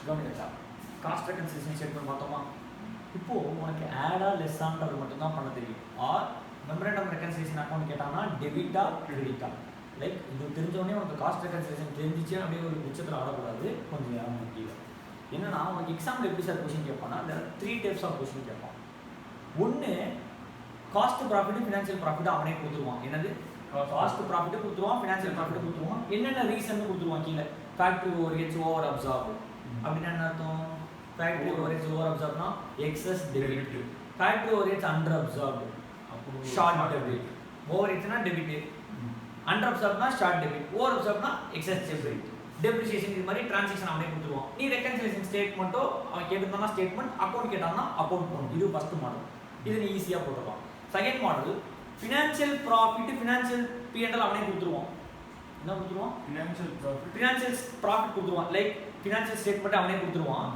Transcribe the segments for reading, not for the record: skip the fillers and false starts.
கவனிச்சா cost reconciliation statement பார்த்தோமா இப்போது உனக்கு ஆடா லெஸ்ஸான்றது மட்டும்தான் பண்ண தெரியும் ஆர் மெமரண்டம் ரெகன்சிலியேஷன் அக்கௌண்ட் கேட்டாங்கன்னா டெபிட்டா கிரெடிட்டா லைக் இது தெரிஞ்சவொடனே உனக்கு காஸ்ட் ரெகன்சிலியேஷன் தெரிஞ்சிச்சு அப்படியே ஒரு உச்சத்தில் ஆடக்கூடாது கொஞ்சம் நேரம் முக்கியம் என்னன்னா உனக்கு எக்ஸாம்பிள் எப்படி சார் கொஸ்டின் கேட்பான்னா அந்த 3 டைப்ஸ் ஆஃப் கொஸ்டின் கேட்பான் ஒன்று காஸ்ட் ப்ராஃபிட் ஃபினான்ஷியல் ப்ராஃபிட் அவனே கொடுத்துருவான் என்னது காஸ்ட் ப்ராஃபிட் கொடுத்துருவான் ஃபினான்ஷியல் ப்ராஃபிட் கொடுத்துருவான் என்னென்ன ரீசன் கொடுத்துருவான் கீழே ஃபேக்ட்ரி ஓவர்ஹெட்ஸ் ஓவர் அப்சார்ப் அப்படின்னா என்ன அர்த்தம் ஃபேக்ட்ரி ஓவர்ஹெட்ஸ் ஓவர் அப்சார்ப்னா excess debit factory overheads under absorb short debit ஓவர்ஹெட்ஸ்னா டெபிட் அண்டர் அப்சார்ப்னா ஷார்ட் டெபிட் ஓவர் அப்சார்ப்னா எக்ஸஸ் டெபிட் டெப்ரிசியேஷன் இது மாதிரி டிரான்சாக்ஷன் அவனே கொடுத்துருவான் நீ ரெகன்சிலியேஷன் ஸ்டேட்மெண்ட்டோ அவன் கேட்டிருந்தானா ஸ்டேட்மெண்ட் அக்கௌண்ட் கேட்டான்னா அக்கௌண்ட் போகணும் இது ஃபர்ஸ்ட் மாடல் இது நீ ஈஸியாக போட்டுடலாம் second model financial profit financial P&L அவனே கொடுத்துருவான் என்ன கொடுத்துருவான் ஃபினான்ஷியல் ப்ராஃபிட் கொடுத்துருவான் லைக் ஃபினான்ஷியல் ஸ்டேட்மெண்ட் அவனே கொடுத்துருவான்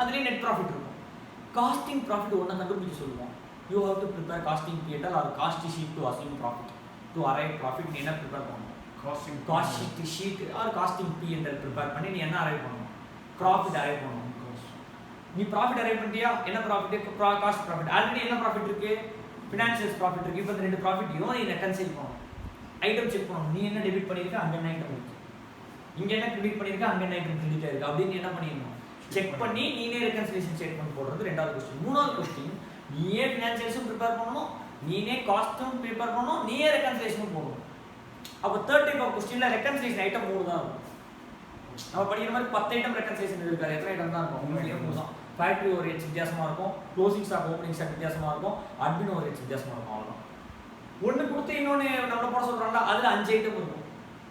அதுலேயே நெட் ப்ராஃபிட் இருக்கும் காஸ்டிங் ப்ராஃபிட் ஒன்றா கண்டுபிடிச்சு சொல்லுவான் you how to prepare costing P&L or cost sheet to assign profit to arrive profit நீ என்ன ப்ரிப்பேர் பண்ணணும் cost sheet or costing P&L prepare பண்ணி நீ என்ன அரைவ் பண்ணணும் ப்ராஃபிட் அரைவ் பண்ணணும் நீ ப்ராஃபிட் அரைவ் பண்ணிட்டியா என்ன ப்ராஃபிட் காஸ்ட் ப்ராஃபிட் ஆல்ரெடி என்ன ப்ராஃபிட் இருக்கு ஃபினான்ஷியல்ஸ் ப்ராஃபிட் இருக்கு இப்போ இந்த ரெண்டு ப்ராஃபிட்டையும் நீ ரெகன்சைல் பண்ணணும் ஐட்டம் செக் பண்ணணும் நீ என்ன டெபிட் பண்ணியிருக்க அங்கே என்ன ஐட்டம் இருக்கு இங்கே என்ன கிரெடிட் பண்ணியிருக்க அங்கே என்ன ஐட்டம் கிரெடிட் ஆயிருக்கு அப்படின்னு என்ன பண்ணிடணும் செக் பண்ணி நீனே ரெகன்சிலியேஷன் ஸ்டேட்மெண்ட் போடுறது ரெண்டாவது கொஸ்டின் மூணாவது கொஸ்டின் நீயே ஃபினான்ஷியல்ஸும் ப்ரிப்பேர் பண்ணணும் நீனே காஸ்ட்டும் ப்ரிப்பேர் பண்ணணும் நீயே ரெகன்சிலியேஷனும் போடணும் அப்போ தேர்ட் டைப் ஆஃப் கொஸ்டின்ல ரெகன்சிலியேஷன் ஐட்டம் 3 தான் இருக்கும் நம்ம படிக்கிற மாதிரி 10 ஐட்டம் ரெகன்சிலியேஷன் இருக்காது எத்தனை ஐட்டம் தான் இருக்கும் 3 தான் ஃபேக்ட்ரி ஓவர்ஹெட்ஸ் வித்தியாசமாக இருக்கும் க்ளோசிங் ஸ்டாக் ஓப்பனிங் ஸ்டாக் வித்தியாசமாக இருக்கும் அட்மின் ஓவர்ஹெட்ஸ் வித்தியாசமாக இருக்கும் அவ்வளோதான் ஒன்று கொடுத்து இன்னொன்று நம்மளை போட சொல்கிறாங்களா அதில் 5 ஐட்டம் இருக்கும்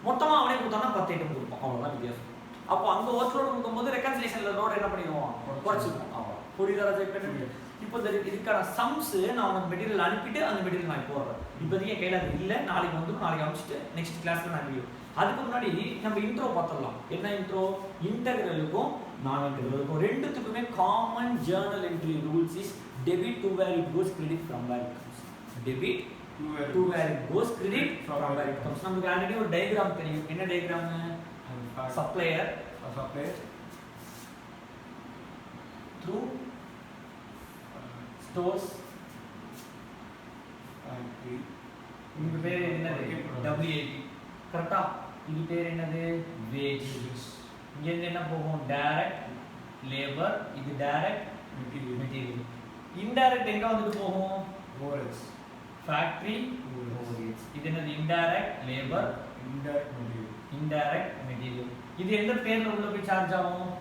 மொத்தமாக அவனே கொடுத்தானா 10 ஐட்டம் கொடுப்போம் அவ்வளோதான் வித்தியாசம் அப்போ அந்த ஒர்க் லோடு கொடுக்கும்போது ரெகன்சிலியேஷனில் லோடு என்ன பண்ணிடுவோம் குறைச்சிருப்போம் அவ்வளோ புரியுதா ராஜா இப்போ இந்த இதுக்கான சம்ஸு நான் உனக்கு மெட்டீரியல் அனுப்பிட்டு அந்த மெட்டீரியல் நான் போடுறேன் இப்போதைக்கு என் கையில் அது இல்லை நாளைக்கு வந்து நாளைக்கு அனுப்பிச்சிட்டு நெக்ஸ்ட் கிளாஸில் நான் வீடியோ அதுக்கு முன்னாடி நம்ம இன்ட்ரோ பார்த்துடலாம் என்ன இன்ட்ரோ இன்டெக்ரலுக்கும் நான் இன்டெக்ரலுக்கும் ரெண்டுத்துக்குமே common journal entry rules is debit to where it goes credit from where it comes debit to where it goes credit from where it comes நமக்கு ஆல்ரெடி ஒரு டயக்ராம் தெரியும் என்ன டயக்ராம் சப்ளையர் த்ரூ ஸ்டோர்ஸ் இது பேர் என்னது WIP கரெக்டா இது பேர் என்னது வேஜ் இங்க இருந்து என்ன போகும் டைரக்ட் லேபர் இது டைரக்ட் மெட்டீரியல் இன்டைரக்ட் எங்க வந்துட்டு போகும் ஓவர்ஹெட்ஸ் ஃபேக்டரி ஓவர்ஹெட்ஸ் இது என்னது இன்டைரக்ட் லேபர் இன்டைரக்ட் மெட்டீரியல் இது எந்த பேர்ல உள்ள போய் சார்ஜ் ஆகும்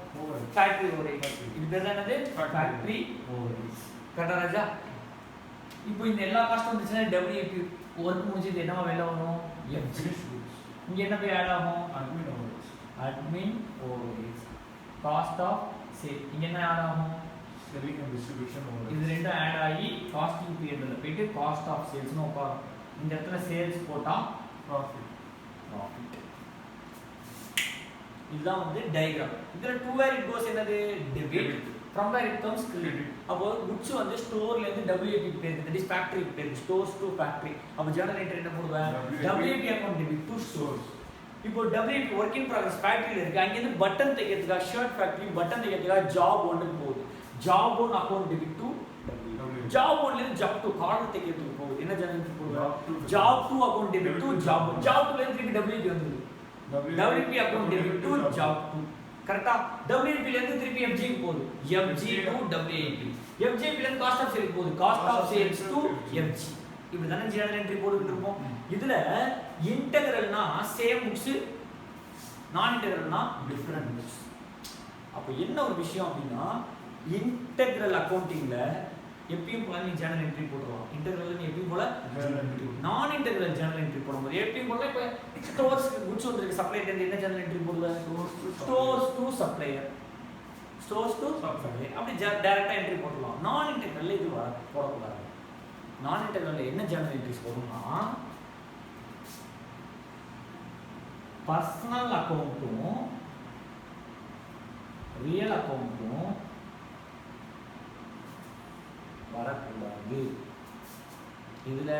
ஃபேக்டரி ஓவர்ஹெட்ஸ் இது பேர் என்னது ஃபேக்டரி ஓவர்ஹெட்ஸ் கரெக்டா ராஜா இப்போ இந்த எல்லா காஸ்ட் வந்துச்சுன்னா WIP ஒர்க் முடிஞ்சது என்னவா வெளில வரும் FG இங்க என்ன போய் ஆட் ஆகும் admin overheads cost of sale இங்க என்ன ஆட் ஆகும் செல்லிங் அண்ட் டிஸ்ட்ரிபியூஷன் ஓவர்ஹெட்ஸ் இது ரெண்டும் ஆட் ஆகி காஸ்டிங் பீரியட்ல போயிட்டு காஸ்ட் ஆஃப் சேல்ஸ்னு உட்காரும் இந்த இடத்துல சேல்ஸ் போட்டா ப்ராஃபிட் இதுதான் வந்து டயகிராம் இதுல டு வேர் இட் கோஸ் என்னது debit from where it comes credit அப்போ goods வந்து ஸ்டோர்ல இருந்து WIP பேருக்கு that is factory பேருக்கு stores to factory அப்ப ஜர்னல் என்ட்ரி என்ன போடுவேன் WIP account debit to stores இப்போ WIP work in progress factoryல இருக்கு அங்க இருந்து பட்டன் தைக்கிறதுக்கு ஷர்ட் ஃபேக்டரி பட்டன் தைக்கிறதுக்கு job 1 க்கு போகுது job 1 account debit to job 1 ல இருந்து job 2 கார்டு தைக்கிறதுக்கு போகுது என்ன ஜர்னல் என்ட்ரி போடுவேன் job 2 account debit to job 1 job 2 ல இருந்து திருப்பி WIP வந்துருது WIP account debit to job 2 கரெக்ட்டா WIP ல இருந்து திருப்பி FG க்கு போகுது FG to WIP FG ல இருந்து காஸ்ட் ஆஃப் சேல் போகுது cost of sales to FG இப்படி தான ஜர்னல் என்ட்ரி போட்டுட்டு இருக்கோம் இதுல இன்டெகிரல்னா same books non இன்டெகிரல்னா different books அப்ப என்ன ஒரு விஷயம் அப்படினா இன்டெகிரல் அக்கவுண்டிங்ல எப்பயும் போல நீ ஜர்னல் என்ட்ரி போடுறோம் இன்டெகிரல்ல நீ எப்பயும் போல ஜர்னல் என்ட்ரி நான் இன்டெகிரல் ஜர்னல் என்ட்ரி போடும்போது எப்பயும் போல இப்ப ஸ்டோர்ஸ் குட்ஸ் வந்து சப்ளையர் இருந்து என்ன ஜர்னல் என்ட்ரி போடுவேன் ஸ்டோர்ஸ் டு சப்ளையர் அப்படி டைரக்டா என்ட்ரி போடலாம் நான் இன்டெகிரல்ல இது போடக்கூடாது நான் இன்டெகிரல்ல என்ன ஜர்னல் என்ட்ரிஸ் போடும்னா பர்சனல் அக்கவுண்ட்டும் ரியல் அக்கவுண்ட்டும் வரக்கூடாது இதுல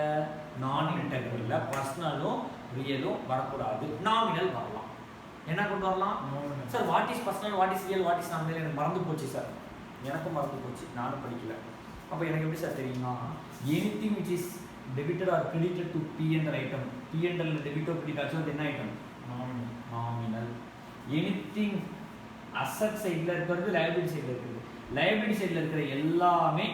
நான் இன்டெகிரல்ல பர்சனலும் ரியலும் வரக்கூடாது நாமினல் வரலாம் என்ன கொண்டு வரலாம் sir? What is personal, what is real, what is nominal எனக்கு மறந்து போச்சு சார். எனக்கும் மறந்து போச்சு, நானும் படிக்கல. அப்போ எனக்கு எப்படி சார் தெரியுமா? Anything which is debited or credited to P&L item, P&L டெபிட்டோ கிரெடிட் ஆச்சு, அது என்ன ஐட்டம்? நாமினல். எனிதிங் அசட் சைடில் இருக்கிறது, லைபிலிட்டி சைடில் இருக்குது. லைபிலிட்டி சைடில் இருக்கிற எல்லாமே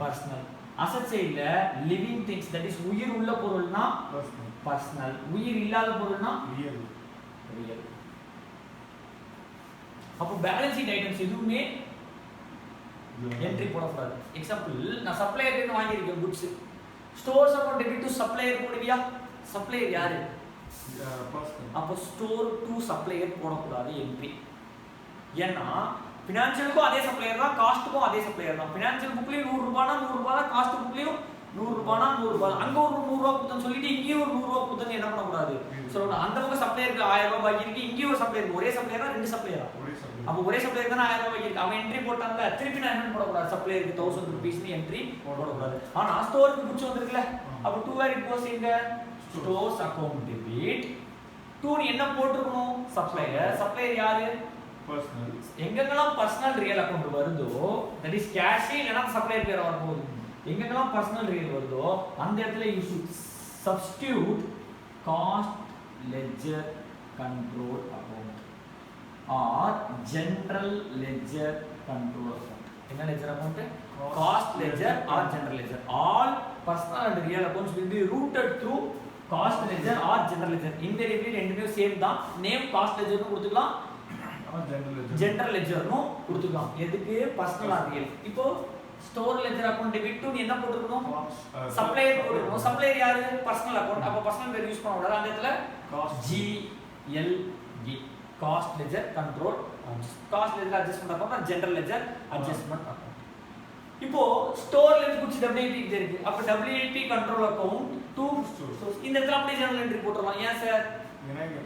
பர்சனல். அசட் சைடில் லிவிங் திங்ஸ், தட் இஸ் உயிர் உள்ள பொருள்னா பர்சனல், உயிர் இல்லாத பொருள்னா ரியல். அப்போ பேலன்ஸ் ஷீட் ஐட்டம்ஸ் எதுவுமே என்ட்ரி போடக்கூடாது. எக்ஸாம்பிள், நான் சப்ளையர் கிட்ட வாங்கியிருக்கேன் goods, stores account debit to supplier போடுவியா? சப்ளையர் யாரு? அப்போ ஸ்டோர் டு சப்ளையர் போடக்கூடாது என்ட்ரி. ஏன்னா ஃபினான்ஷியலுக்கும் அதே சப்ளையர் தான், காஸ்ட்டுக்கும் அதே சப்ளையர் தான். ஃபினான்ஷியல் புக்லேயும் 100 ரூபானா 100 ரூபா தான், காஸ்ட் புக்லேயும் 100 ரூபானா 100 ரூபா. அங்கே ஒரு 100 ரூபா கொடுத்தன்னு சொல்லிட்டு இங்கேயும் ஒரு 100 ரூபா கொடுத்தன்னு என்ன பண்ணக்கூடாது சொல்லணும். அந்த பக்கம் சப்ளையருக்கு 1000 ரூபாய் பாக்கி இருக்கு, இங்கேயும் ஒரு சப்ளையர். ஒரே சப்ளையரா 2 சப்ளையரா? அப்போ ஒரே சப்ளையர் தானே 1000 ரூபாய் இருக்கு. அவன் என்ட்ரி போட்டாங்கல்ல, திருப்பி நான் என்ன போடக்கூடாது? சப்ளையருக்கு 1000 ரூபீஸ்னு என்ட்ரி போடக்கூடாது. ஆனா ஸ்டோருக்கு குட்ஸ் வந்திருக்குல்ல, அப்போ டு வேர் இட் கோஸ் இங்க ஸ்டோர்ஸ் அக்கவுண்ட் டெபிட் டு என்ன போட்டுருக்கணும்? சப்ளையர். சப்ளையர் யாரு? பர்சனல். எங்கெங்கெல்லாம் பர்சனல் ரியல் அக்கவுண்ட் வருதோ, தட் இஸ் கேஷ் இல்லைன்னா சப்ளையர் பேர் வரும்போது எங்கெங்கெல்லாம் பர்சனல் ரியல் வருதோ அந்த இடத்துல you should substitute cost ledger control account or general ledger control account. என்ன ledger account? Cost ledger or general ledger. All personal and real accounts will be routed through cost ledger or general ledger. இன்டெரிவ்லி ரெண்டுமே same தான். Name cost லெட்ஜர்னு கொடுத்துக்கலாம், general லெட்ஜர்னு கொடுத்துக்கலாம். எதுக்கு? Personal or real. இப்போ store ledger account debit to என்ன போட்டுக்கணும்? சப்ளையர் போட்டுக்கணும். சப்ளையர் யாரு? Personal account. அப்ப பர்சனல் பேர் யூஸ் பண்ண கூடாது. அந்த இடத்துல GLE cost ledger control. Cost ledger adjustment account, general ledger adjustment account. இப்போ ஸ்டோர் லெட்ஜர் குட்ஸ் WIP இருக்கு. அப்ப WIP control account to stores. இந்த இடத்துல அப்படியே ஜெனரல் என்ட்ரி போட்டுறலாம். ஏன் சார்?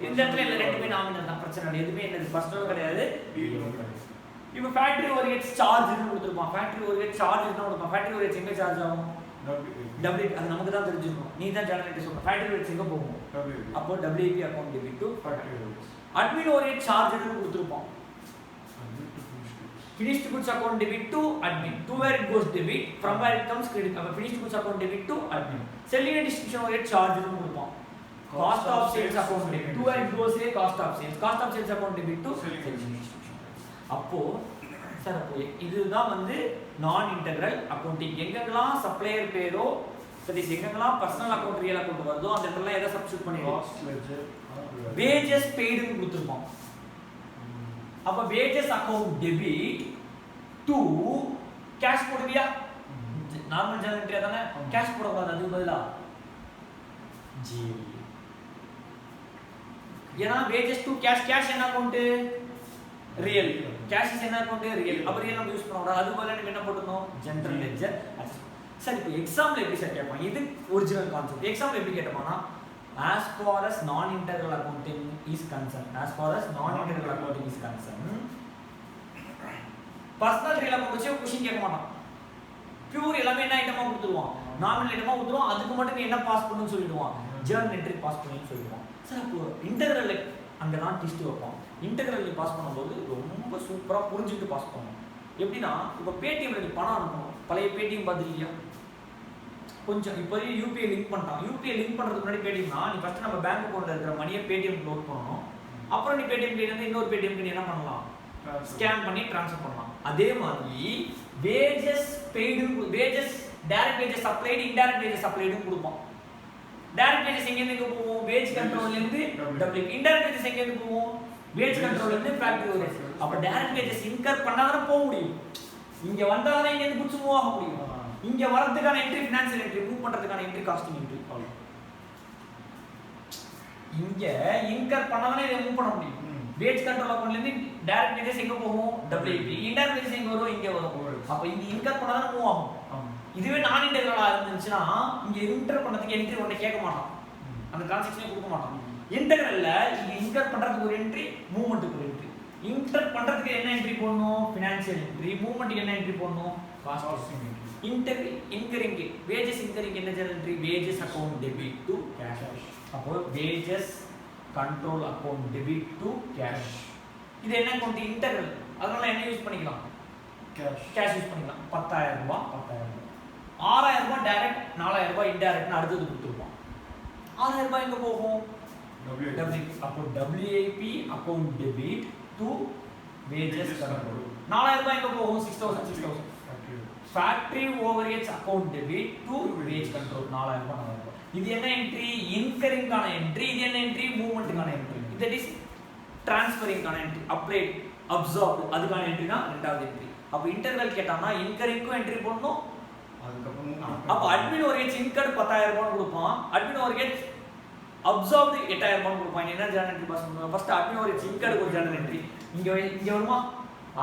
இந்த இடத்துல இல்ல, ரெண்டுமே நாமினல் தான், பிரச்சனை இல்லை. எதுவுமே என்னது பர்சனல் கிடையாது. இப்போ ஃபேக்டரி ஓவர்ஹெட்ஸ் சார்ஜ்னு கொடுத்துருப்பான். ஃபேக்டரி ஓவர்ஹெட் சார்ஜ் என்ன கொடுப்பான்? ஃபேக்டரி ஓவர்ஹெட்ஸ் எங்க சார்ஜ் ஆகும்? WIP. அது நமக்கு தான் தெரிஞ்சிருக்கும். நீ தான் ஜெனரேட் சொல்ற. ஃபேக்டரி ஓவர்ஹெட்ஸ் எங்க போகும்? அப்போ WIP account debit to factory overheads. Admin overhead சார்ஜ்னு கொடுத்துருப்பான். finished goods account debit to admin. To where it goes debit, from where it comes credit. அப்ப finished goods account debit to admin. Selling and distribution overhead charge னு கொடுப்போம். Cost of sales account debit. To where it goes cost of sales. Cost of sales account debit to selling and distribution. அப்போ sir அப்போ இதுதான் வந்து நான் integral accounting. எங்கெல்லாம் supplier பேரோ, சரி எங்கெல்லாம் பர்சனல் அக்கவுண்ட் ரியல் அக்கவுண்ட் வருதோ அந்த இடத்துல எதை சப்ஸ்டிட்யூட் பண்ணிடுவோம்? வேஜஸ் பெய்டுன்னு கொடுத்துருப்போம். அப்ப wages account debit to cash போடுவியா? நார்மல் ஜெனரல் என்ட்ரி தானே, கேஷ் போடக்கூடாது. அதுக்கு பதிலா ஜிஎல். ஏன்னா வேஜஸ் டு கேஷ், கேஷ் என்ன அக்கவுண்ட்? ரியல். கேஷ் இஸ் என்ன அக்கவுண்ட்? ரியல். அப்ப ரியல் நம்ம யூஸ் பண்ணக்கூடாது. அதுக்கு பதிலா நம்ம என்ன போடணும்? General ledger. சார் இப்போ எக்ஸாம்பிள் எப்படி சார் கேட்பாங்க? இது ஒரிஜினல் கான்செப்ட். எக்ஸாம்பிள் எப்படி கேட்பாங்கன்னா, as far as non-integral accounting is concerned, as far as non-integral accounting is concerned, personal real account வச்சு क्वेश्चन கேட்க மாட்டான். பியூர் எல்லாமே என்ன ஐட்டமா கொடுத்துருவான்? நாமினல் ஐட்டமா கொடுத்துருவான். அதுக்கு மட்டும் என்ன பாஸ் பண்ணுன்னு சொல்லிடுவான்? ஜர்னல் என்ட்ரி பாஸ் பண்ணுன்னு சொல்லிடுவான். சார் அப்போ இன்டெகிரல் அங்க தான் ட்விஸ்ட் வைப்பான். இன்டெகிரல் பாஸ் பண்ணும்போது ரொம்ப சூப்பரா புரிஞ்சுட்டு பாஸ் பண்ணணும். எப்படின்னா இப்போ பேடிஎம்ல நீ பணம் அனுப்பணும். பழைய பேடிஎம் பார்த்துருக்கியா? கொஞ்சம் இப்போ யூபிஐ லிங்க் பண்ணிட்டான். யூபிஐ லிங்க் பண்ணுறதுக்கு முன்னாடி பேடிஎம்னா நீ ஃபஸ்ட்டு நம்ம பேங்க் அக்கௌண்ட்டில் இருக்கிற மணியை பேடிஎம் லோட் பண்ணணும். அப்புறம் நீ பேடிஎம்லேருந்து இன்னொரு பேடிஎம்க்கு நீ என்ன பண்ணலாம்? ஸ்கேன் பண்ணி ட்ரான்ஸ்ஃபர் பண்ணலாம். அதே மாதிரி wages paid, wages direct wages supplied, indirect wages சப்ளைடும் கொடுப்போம். டைரக்ட் வேஜஸ் எங்கேருந்து போவோம்? வேஜ் கண்ட்ரோல்லேருந்து WIP. இன்டைரக்ட் வேஜஸ் எங்கேருந்து போவோம்? வேஜ் கண்ட்ரோல்லேருந்து ஃபேக்டரி ஓவர்ஹெட்ஸ். அப்போ டைரக்ட் வேஜஸ் இன்கர் பண்ணாதானே போக முடியும். இங்கே வந்தால் தான் இங்கேருந்து குட்ஸ் மூவ் ஆக முடியும். இங்க வரதுக்கான என்ட்ரி ஃபினான்ஷியல் என்ட்ரி, மூவ் பண்றதுக்கான என்ட்ரி காஸ்டிங் என்ட்ரி. இங்க இன்கர் பண்ணாதானே இதை மூவ் பண்ண முடியும். வேஜ் கண்ட்ரோல் அக்கவுண்ட்ல இருந்து டைரக்ட் வேஜஸ் எங்க போகும்? WIP. இன்டைரக்ட் வேஜஸ் எங்க வரும்? இங்க வரும். அப்ப இங்க இன்கர் பண்ணாதானே மூவ் ஆகும். இதுவே நான் இன்டெகிரலா இருந்துச்சுன்னா இங்க இன்டர் பண்ணதுக்கு என்ட்ரி ஒண்ணே கேட்க மாட்டான். அந்த டிரான்சாக்ஷனே கொடுக்க மாட்டான். இன்டெகிரல்ல இங்க இன்கர் பண்றதுக்கு ஒரு என்ட்ரி, மூவ்மென்ட்க்கு ஒரு என்ட்ரி. இன்டர் பண்றதுக்கு என்ன என்ட்ரி போடணும்? Financial entry. மூவ்மென்ட்க்கு என்ன என்ட்ரி போடணும்? Costing entry. incurring wages incurring என்ன general entry? wages account debit to cash. அப்போ wages control account debit to cash. இது என்ன அக்கௌண்ட்? இன்டெக்ரல். அதனால என்ன யூஸ் பண்ணிக்கலாம்? கேஷ் யூஸ் பண்ணிக்கலாம். 10000 ரூபாய் 10000 ரூபாய். 6000 ரூபாய் டைரக்ட், 4000 ரூபாய் இன்டைரக்ட்னு அடுத்தது கொடுத்துருப்போம். 6000 ரூபாய் எங்க போகும்? WIP. அப்போ WIP account debit to wages control. 4000 ரூபாய் எங்க போகும்? 6000. Factory overheads account debit to wage control. 4000 ரூபாய் 4000 ரூபாய். இது என்ன என்ட்ரி? இன்கரிங்கான என்ட்ரி. இது என்ன என்ட்ரி? மூவ்மெண்ட்கான என்ட்ரி. தட் இஸ் ட்ரான்ஸ்ஃபரிங்கான என்ட்ரி. அப்ளைட், அப்சார்ப் அதுக்கான என்ட்ரி தான் ரெண்டாவது என்ட்ரி. அப்போ இன்டர்வல் கேட்டானா இன்கரிங்க்கும் என்ட்ரி போடணும். அப்போ அட்மின் ஓவர்ஹெட்ஸ் இன்கர்ட் 10000 ரூபாய் கொடுப்பான். அட்மின் ஓவர்ஹெட்ஸ் அப்சார்ப்டு 8000 ரூபாய் கொடுப்பான். என்ன ஜர்னல் என்ட்ரி பாஸ் பண்ணுவாங்க? ஃபர்ஸ்ட் அட்மின் ஓவர்ஹெட்ஸ் இன்கர்ட் ஒரு ஜர்னல் என்ட்ரி. இங்க வருமா?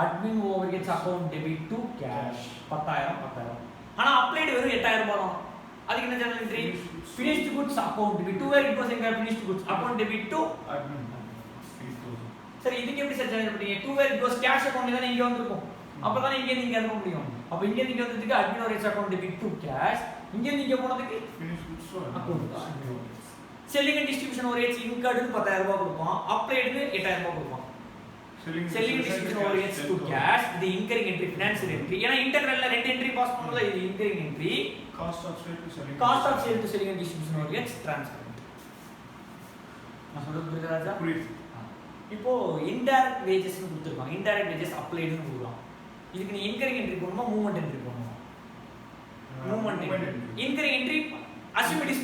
Admin overheads account debit to cash 10000. ஆனா அப்ளைட் வெறும் 8000 ரூபாய் தான். அதுக்கு என்ன journal entry? finished goods account debit to where it was எங்க? finished goods account debit to admin. சரி, இதுக்கு எப்படி சார் ஜெனரேட் பண்ணீங்க? to where it was cash account தான் இங்க வந்திருக்கும். அப்பதான் இங்க நீங்க அனுப்ப முடியும். அப்ப இங்க நீங்க வந்ததுக்கு admin overheads account debit to cash, இங்க நீங்க போனதுக்கு finished goods account. selling and distribution overheads incurred 10000 ரூபாய் கொடுப்பான். applied 8000 ரூபாய் கொடுப்பான். selling and distribution overheads to cash, the incurring entry, financial entry. ஏனா இன்டெக்ரல்ல ரெண்டு என்ட்ரி பாஸ் பண்ணல. இது incurring entry, cost of sale to selling and distribution overheads transfer. நான் சொல்றது புரியுதா ராஜா? புரியுது. இப்போ indirect wages னு கொடுத்திருக்காங்க. indirect wages applied னு கொடுக்கலாம். இதுக்கு நீ incurring entry போடணுமா movement entry போடணுமா? movement entry. incurring entry assume it is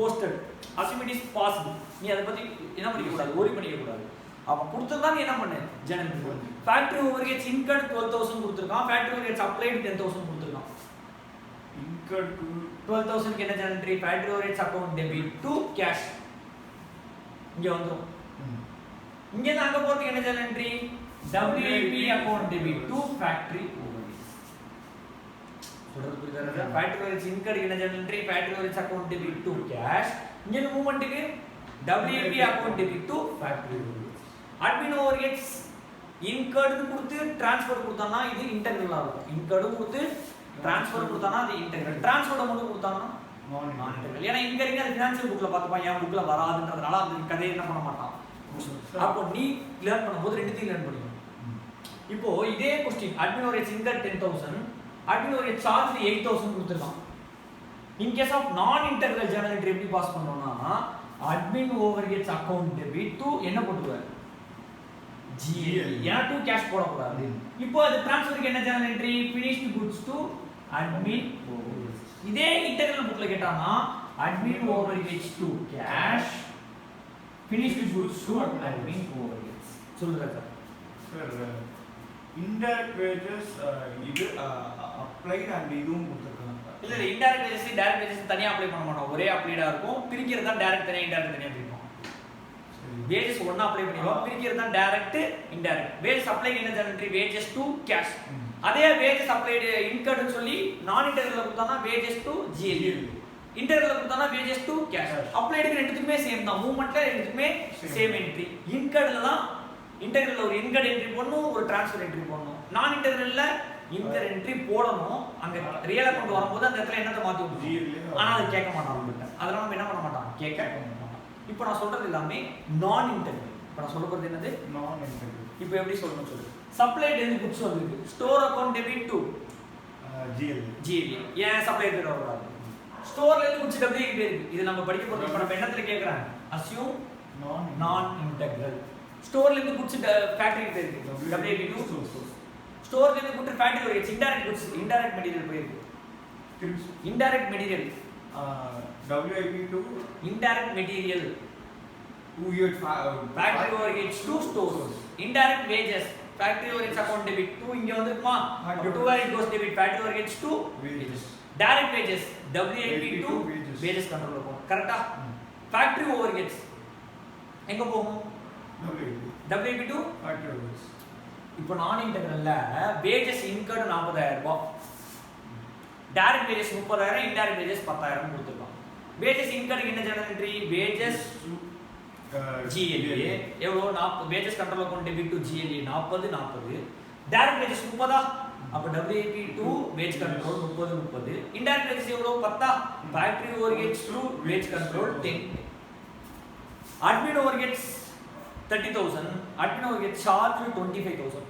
posted, assume it is passed. நீ அத பத்தி என்ன பண்ணிக்க கூடாது, worry பண்ணிக்க கூடாது. அப்ப கொடுத்ததா நீ என்ன பண்ணு? ஜெனரேட் பண்ணு. ஃபேக்டரி ஓவர்ஹெட்ஸ் இன்கர்ட் 12000 கொடுத்திருக்கான். ஃபேக்டரி ஓவர்ஹெட்ஸ் அப்ளைட் 10000 கொடுத்திருக்கான். இன்கர்ட் 12000 க்கு என்ன generate? Factory overheads account debit to cash. இங்க வந்துரும். இங்க இருந்து அங்க போறதுக்கு என்ன generate? WIP account debit to factory overheads. சொல்றது புரியுதா? ஃபேக்டரி ஓவர்ஹெட்ஸ் இன்கர்ட் என்ன generate? Factory overheads account debit to cash. இங்க மூவ்மென்ட்க்கு WIP account debit to factory overheads. admin overheads incurred கொடுத்து ட்ரான்ஸ்ஃபர் கொடுத்தானா இது இன்டெக்ரலா இருக்கும். incurred கொடுத்து ட்ரான்ஸ்ஃபர் கொடுத்தானா அது இன்டெக்ரல். ட்ரான்ஸ்ஃபர் மட்டும் கொடுத்தானா நான் இன்டெக்ரல். ஏனா இங்க இருக்க அது ஃபினான்ஷியல் புக்ல பாத்துப்பா, என் புக்ல வராதுன்றதனால அந்த கதையை என்ன பண்ண மாட்டான். அப்போ நீ லேர்ன் பண்ணும்போது ரெண்டுத்தையும் லேர்ன் பண்ணிக்கணும். இப்போ இதே question admin overheads incurred 10000, admin overheads charged 8000 கொடுத்திருக்கான். in case of non integral journal entry எப்படி பாஸ் பண்ணனும்னா admin overheads account debit to என்ன போடுவார்? GL. ஏனா to cash போட கூடாது. இப்போ அது ட்ரான்ஸ்ஃபருக்கு என்ன journal entry? finished goods to admin overheads. இதே இன்டெக்ரல் புக்ல கேட்டானா admin overheads to cash, finished goods to admin overheads. சொல்லுங்க சார். சார் இன்டைரக்ட் வேஜஸ் இது அப்ளைட் அண்ட் இதுவும் கொடுத்திருக்காங்க. இல்ல இன்டைரக்ட் வேஜஸ் டைரக்ட் வேஜஸ் தனியா அப்ளை பண்ண மாட்டோம். ஒரே அப்ளைடா இருக்கும். பிரிக்கிறது தான் டைரக்ட் தனியா இன்டைரக்ட் தனியா பிரிப்போம். wages ஒண்ணா அப்ளை பண்ணிடுவோம். பிரிக்கிறது தான் டைரக்ட் இன்டைரக்ட். wages அப்ளை என்ன ஜெனரேட்? wages to cash. அதே wages அப்ளைட் இன்கர்ட் னு சொல்லி நான் இன்டெக்ரல்ல கொடுத்தானா wages to GL. இன்டெக்ரல்ல கொடுத்தானா wages to cash. அப்ளைடுக்கு ரெண்டுத்துக்குமே சேம் தான். மூவ்மென்ட்ல ரெண்டுத்துக்குமே சேம் என்ட்ரி. இன்கர்ட்ல தான் இன்டெக்ரல்ல ஒரு இன்கர்ட் என்ட்ரி போடணும், ஒரு ட்ரான்ஸ்ஃபர் என்ட்ரி போடணும். நான் இன்டெக்ரல்ல இன்கர் என்ட்ரி போடணும். அங்க ரியல் அக்கவுண்ட் வரும்போது அந்த இடத்துல என்னத்தை மாத்தி விட்டுருவோம். ஆனா அது கேட்க மாட்டான் நம்மகிட்ட. அதனால நம்ம என்ன பண்ண மாட்டோம்? கேட்க மாட்டோம். இப்போ நான் சொல்றது எல்லாமே நான் இன்டெக்ரல். இப்போ நான் சொல்ல போறது என்னது? நான் இன்டெக்ரல். இப்போ எப்படி சொல்லணும் சொல்லு. சப்ளைட் எந்த குட்ஸ் வந்திருக்கு? Store account debit to GL. ஏன் சப்ளைட் பேர் வரக்கூடாது? ஸ்டோர்ல இருந்து குட்ஸ் WIP பேர் இருக்கு. இது நம்ம படிக்க போறது. இப்போ நம்ம என்னத்துல கேக்குறாங்க? அஸ்யூம் நான் இன்டெக்ரல். ஸ்டோர்ல இருந்து குட்ஸ் ஃபேக்டரி பேர் இருக்கு. WIP டு ஸ்டோர்ல இருந்து goods factory overheads indirect goods indirect material பேர் இருக்கு. Indirect material WIP to indirect material, factory overheads to stores. Indirect wages, factory overheads account debit to இங்க வந்துருமா? to where it goes debit, factory overheads to wages. Direct wages, WIP to wages control இருக்கும். கரெக்ட்டா? factory overheads எங்க போகும்? WIP to factory overheads. இப்போ நான் இன்டெக்ரல்ல wages incurred 40000 ரூபாய். Direct wages 30000, indirect wages 10000 கொடுத்திருக்கான். wages incurred என்ன ஜெனரல் என்ட்ரி? wages GLA எவ்வளவு? 40. wages control account debit to GLA 40. Direct wages 30. அப்ப WIP to wage control 30. Indirect wages எவ்வளவு? 10. factory overheads to wage control 10. admin overheads 30,000, admin overheads charged 25,000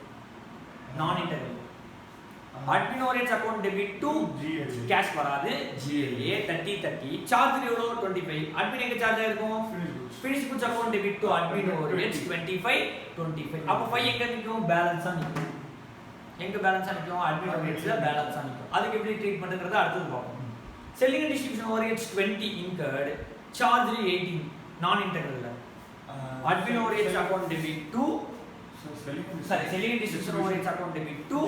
non-integral. admin overheads account debit to GLA. cash வராது GLA 30 charge எவ்வளோ 25. admin எங்க charge ஆயிருக்கும் finished goods account debit to admin overheads 25. அப்போ 5 எங்க நிக்கும் பேலன்ஸா நிக்கும். எங்க பேலன்ஸா நிக்கும் admin overheadsல பேலன்ஸா நிக்கும். அதுக்கு எப்படி ட்ரீட் பண்றதுங்கறத அடுத்து பார்ப்போம். selling and distribution overheads 20 incurred, charge 18 non-integral. admin overheads account debit to selling and distribution overheads account debit to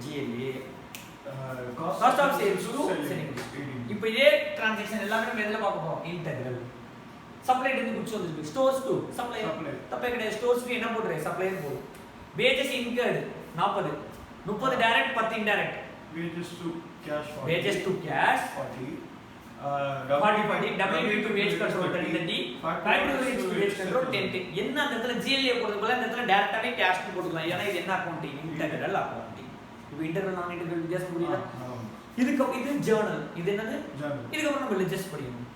GLA. Cost of sales to selling. இப்போ இதே transaction எல்லாமே நம்ம எதுல பார்க்க போறோம் integral. supply இருந்து goods வந்துருக்கு stores to supply. தப்பே கிடையாது stores க்கு என்ன போடுறே supplier போடு. wages incurred 40 direct 10 indirect. wages to cash 40. wages to cash 40. 40 W to wage control 30 factory wage to wage control 10. என்ன அந்த இடத்துல GLA போடுறதுக்குள்ள இந்த இடத்துல டைரக்டாவே கேஷ் போட்டுக்கலாம். ஏன்னா இது என்ன அக்கவுண்டிங் இன்டெகிரல் அக்கவுண்டிங். இப்போ இன்டெகிரல் நான் இன்டெகிரல் வித்தியாசம் புரியுதா? இது ஜர்னல். இது என்னது? இதுக்கு அப்புறம் நம்ம லெட்ஜர்ஸ் படிக்கணும்.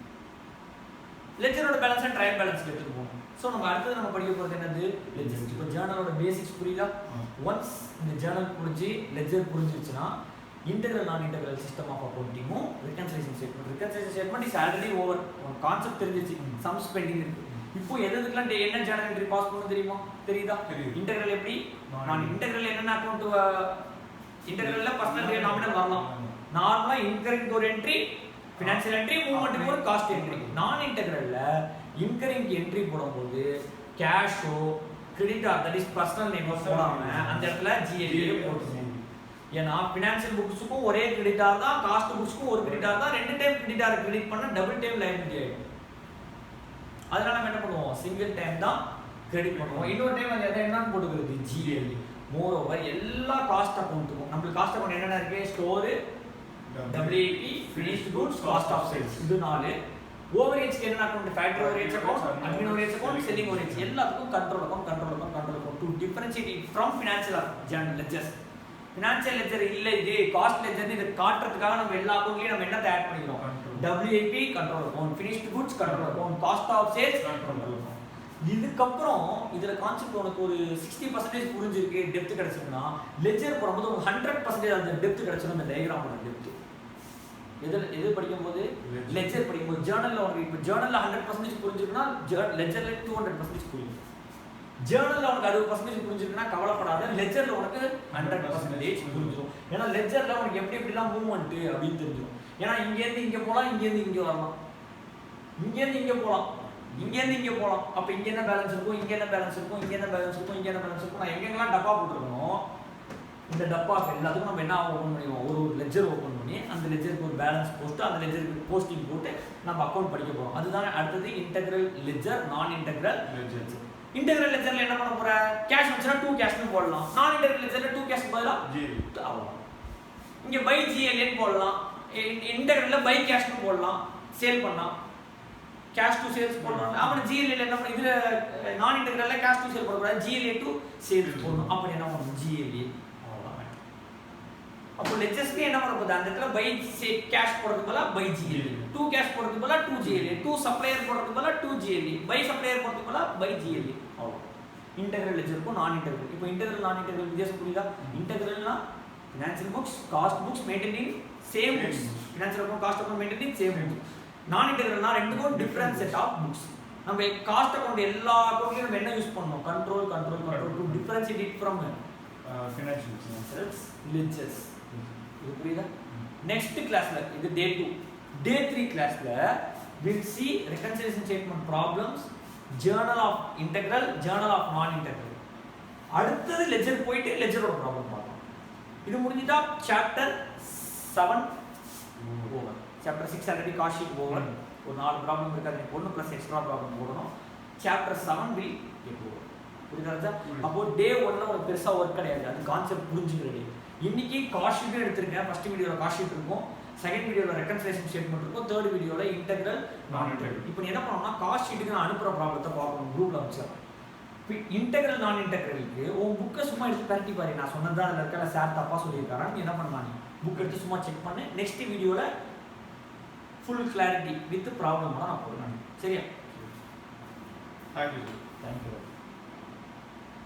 லெட்ஜரோட பேலன்ஸ் அண்ட் ட்ரையல் பேலன்ஸ் எடுத்துட்டு போகணும். சோ நம்ம அடுத்து நம்ம படிக்க போறது என்னது? லெட்ஜர்ஸ். இப்போ ஜர்னலோட பேசிக்ஸ் புரியுதா? ஒன்ஸ் இந்த ஜர்னல் புரிஞ்சு ledger புரிஞ்சிருச்சுனா integral non-integral system of accounting reconciliation statement is already over. Concept தெரிஞ்சிருச்சு. சம்ஸ் பெண்டிங் இருக்கு. இப்போ எதுக்கெல்லாம் என்ன ஜர்னல் என்ட்ரி பாஸ் பண்ணனும் தெரியுமா? தெரியுதா? இன்டெகிரல் எப்படி? நான் இன்டெகிரல் என்னென்ன அக்கவுண்ட் இன்டெகிரல்ல பர்சனல் நாமினல் வரலாம். நார்மலா இன்கரிங் ஒரு என்ட்ரி, ஃபினான்ஷியல் என்ட்ரி, மூவ்மென்ட் ஒரு காஸ்ட் என்ட்ரி. நான் இன்டெகிரல்ல இன்கரிங் என்ட்ரி போடும்போது கேஷோ creditor that is personal name போடாம அந்த இடத்துல GLA போட்டுருங்க. ஏன்னா ஃபினான்ஷியல் புக்ஸ்க்கும் ஒரே கிரெடிட்டார் தான், காஸ்ட் புக்ஸ்க்கும் ஒரு கிரெடிட்டார் தான். ரெண்டு டைம் கிரெடிட்டார் கிரெடிட் பண்ணா டபுள் டைம் லைபிலிட்டி ஆயிடும். அதனால நம்ம என்ன பண்ணுவோம்? சிங்கிள் டைம் தான் கிரெடிட் பண்ணுவோம். இன்னொரு டைம் அது என்னன்னு போட்டுக்கிறது GLA. மோர் ஓவர் எல்லா காஸ்ட் அக்கவுண்ட்டுக்கும் நம்மளுக்கு காஸ்ட் அக்கவுண்ட் என்னென்ன இருக்கு? Store, WIP, finished goods, cost of sales. இது நாலு. ஓவர்ஹெட்ஸ்க்கு என்ன account? Factory overheads account, admin overheads account, selling overheads எல்லாத்துக்கும் control account to differentiate it from financial journal ledgers. Financial ledger இல்ல இது காஸ்ட் லெட்ஜர் இத காட்றதுக்காக நம்ம எல்லா அக்கவுண்ட்லயும் நம்ம என்ன ஆட் பண்ணிரோம்? WIP control account, finished goods control account, cost of sales control account. இதுக்கு அப்புறம் இதுல கான்செப்ட் உனக்கு ஒரு 60% புரிஞ்சிருக்கு, டெப்த் கிடைச்சிருக்குனா லெட்ஜர் போடும்போது உங்களுக்கு 100% அந்த டெப்த் கிடைச்சிரும். அந்த டயகிராமோட டெப்த் எது படிக்கும்போது லெட்ஜர் படிக்கும்போது ஜர்னல்ல உனக்கு இப்போ ஜர்னல்ல 100% புரிஞ்சிருக்குனா லெட்ஜர்ல 200% புரியும். ஜர்னல்ல உனக்கு 60% புரிஞ்சிருக்குனா கவலைப்படாத, லெட்ஜர்ல உனக்கு 100% புரிஞ்சிரும். ஏன்னா லெட்ஜர்ல உனக்கு எப்படி எப்படிலாம் மூவ்மெண்ட் அப்படின்னு தெரிஞ்சிரும். ஏன்னா இங்க இருந்து இங்க போலாம், இங்க இருந்து இங்க வரலாம், இங்க இருந்து இங்க போலாம், இங்க இருந்து இங்க போலாம். அப்ப இங்க என்ன பேலன்ஸ் இருக்கும், இங்க என்ன பேலன்ஸ் இருக்கும், இங்க என்ன பேலன்ஸ் இருக்கும், இங்க என்ன பேலன்ஸ் இருக்கும். நான் எங்கெங்கெல்லாம் டப்பா போட்டுருக்கணும் இந்த டப்பாக்கு எல்லாத்துக்கும் நம்ம என்ன ஓபன் பண்ணிடுவோம்? ஒரு லெட்ஜர் ஓபன் பண்ணி அந்த லெட்ஜருக்கு ஒரு பேலன்ஸ் போட்டு அந்த லெட்ஜருக்கு போஸ்டிங் போட்டு நம்ம அக்கவுண்ட் படிக்க போறோம். அதுதான் அடுத்தது இன்டெகிரல் லெட்ஜர், நான் இன்டெகிரல் லெட்ஜர். இன்டெகிரல் லெட்ஜர்ல என்ன பண்ண போற? கேஷ் வந்துச்சுனா 2 கேஷ்னு போடலாம். நான் இன்டெகிரல் லெட்ஜர்ல 2 கேஷ் பதிலா அவ்வளவுதான். இங்க பை GLA போடலாம். இன்டெகிரல்ல பை கேஷ்னு போடலாம். சேல் பண்ணா கேஷ் டு சேல்ஸ் போடணும். அப்ப GLA ல என்ன பண்ண? இதுல நான் இன்டெகிரல்ல கேஷ் டு சேல் போட கூடாது, GLA டு சேல்ஸ் போடணும். அப்ப என்ன பண்ணணும்? GLA அவ்வளவுதான். அப்போ லெட்ஜர்ஸ்க்கு என்ன பண்ண போகுது? அந்த இடத்துல பை கேஷ் போடுறதுக்கு பதிலா பை GLA, 2 கேஷ் போடுறதுக்கு பதிலா 2 GLA, 2 சப்ளையர் போடுறதுக்கு பதிலா 2 GLA, பை சப்ளையர் போடுறதுக்கு பதிலா பை GLA. அவ்வளவுதான். இன்டெகிரல் லெட்ஜருக்கும் நான் இன்டெகிரல். இப்போ இன்டெகிரல் நான் இன்டெகிரல் வித்தியாசம் புரியுதா? இன்டெகிரல்னா financial books, cost books maintain in same books. Financial account, cost account maintain in same books. Non இன்டெகிரல்னா ரெண்டுக்கும் டிஃபரண்ட் செட் ஆஃப் புக்ஸ். நம்ம காஸ்ட் அக்கவுண்ட் எல்லா அக்கவுண்ட்லயும் நம்ம என்ன யூஸ் பண்ணோம்? Control to differentiate it from financial ledgers. இது புரியுதா? நெக்ஸ்ட் கிளாஸ்ல இது டே 2. டே 3 கிளாஸ்ல we'll see reconciliation statement problems, journal of integral, journal of non integral. அடுத்து லெட்ஜர் போயிட்டு லெட்ஜரோட ப்ராப்ளம் பார்க்கலாம். இது முடிஞ்சிட்டா chapter 7 over. Chapter 6 already cost sheet over. ஒரு 4 ப்ராப்ளம் இருக்கு, அதுக்கு 1 + எக்ஸ்ட்ரா ப்ராப்ளம் போடணும். Chapter 7 will get over. புரியுதா? அப்போ டே 1ல ஒரு பெருசா வர்க் கிடையாது, அது கான்செப்ட் புரிஞ்சுக்கிறது. இன்னைக்கு காஸ்ட் ஷீட் எடுத்துருக்கேன். ஃபர்ஸ்ட் வீடியோல காஸ்ட் ஷீட் இருக்கும், செகண்ட் வீடியோல ரெகன்சிலியேஷன் ஸ்டேட்மெண்ட் இருக்கும், தேர்ட் வீடியோல இன்டெகிரல் நான் இன்டெகிரல். இப்போ நீ என்ன பண்ணணும்னா காஸ்ட் ஷீட்டுக்கு நான் அனுப்புற ப்ராப்ளத்தை பார்க்கணும், குரூப்ல அனுப்பிச்சிடறேன். இன்டெகிரல் நான் இன்டெகிரலுக்கு உன் புக்கை சும்மா எடுத்து பரட்டி பாரு. நான் சொன்னதான் அதில் இருக்கல சார் தப்பா சொல்லியிருக்காரன். நீ என்ன பண்ணலாம்? நீ புக் எடுத்து சும்மா செக் பண்ணு. நெக்ஸ்ட் வீடியோல ஃபுல் கிளாரிட்டி வித் ப்ராப்ளம் நான் போடுறேன். சரியா? Thank you, sir. தேங்க்யூ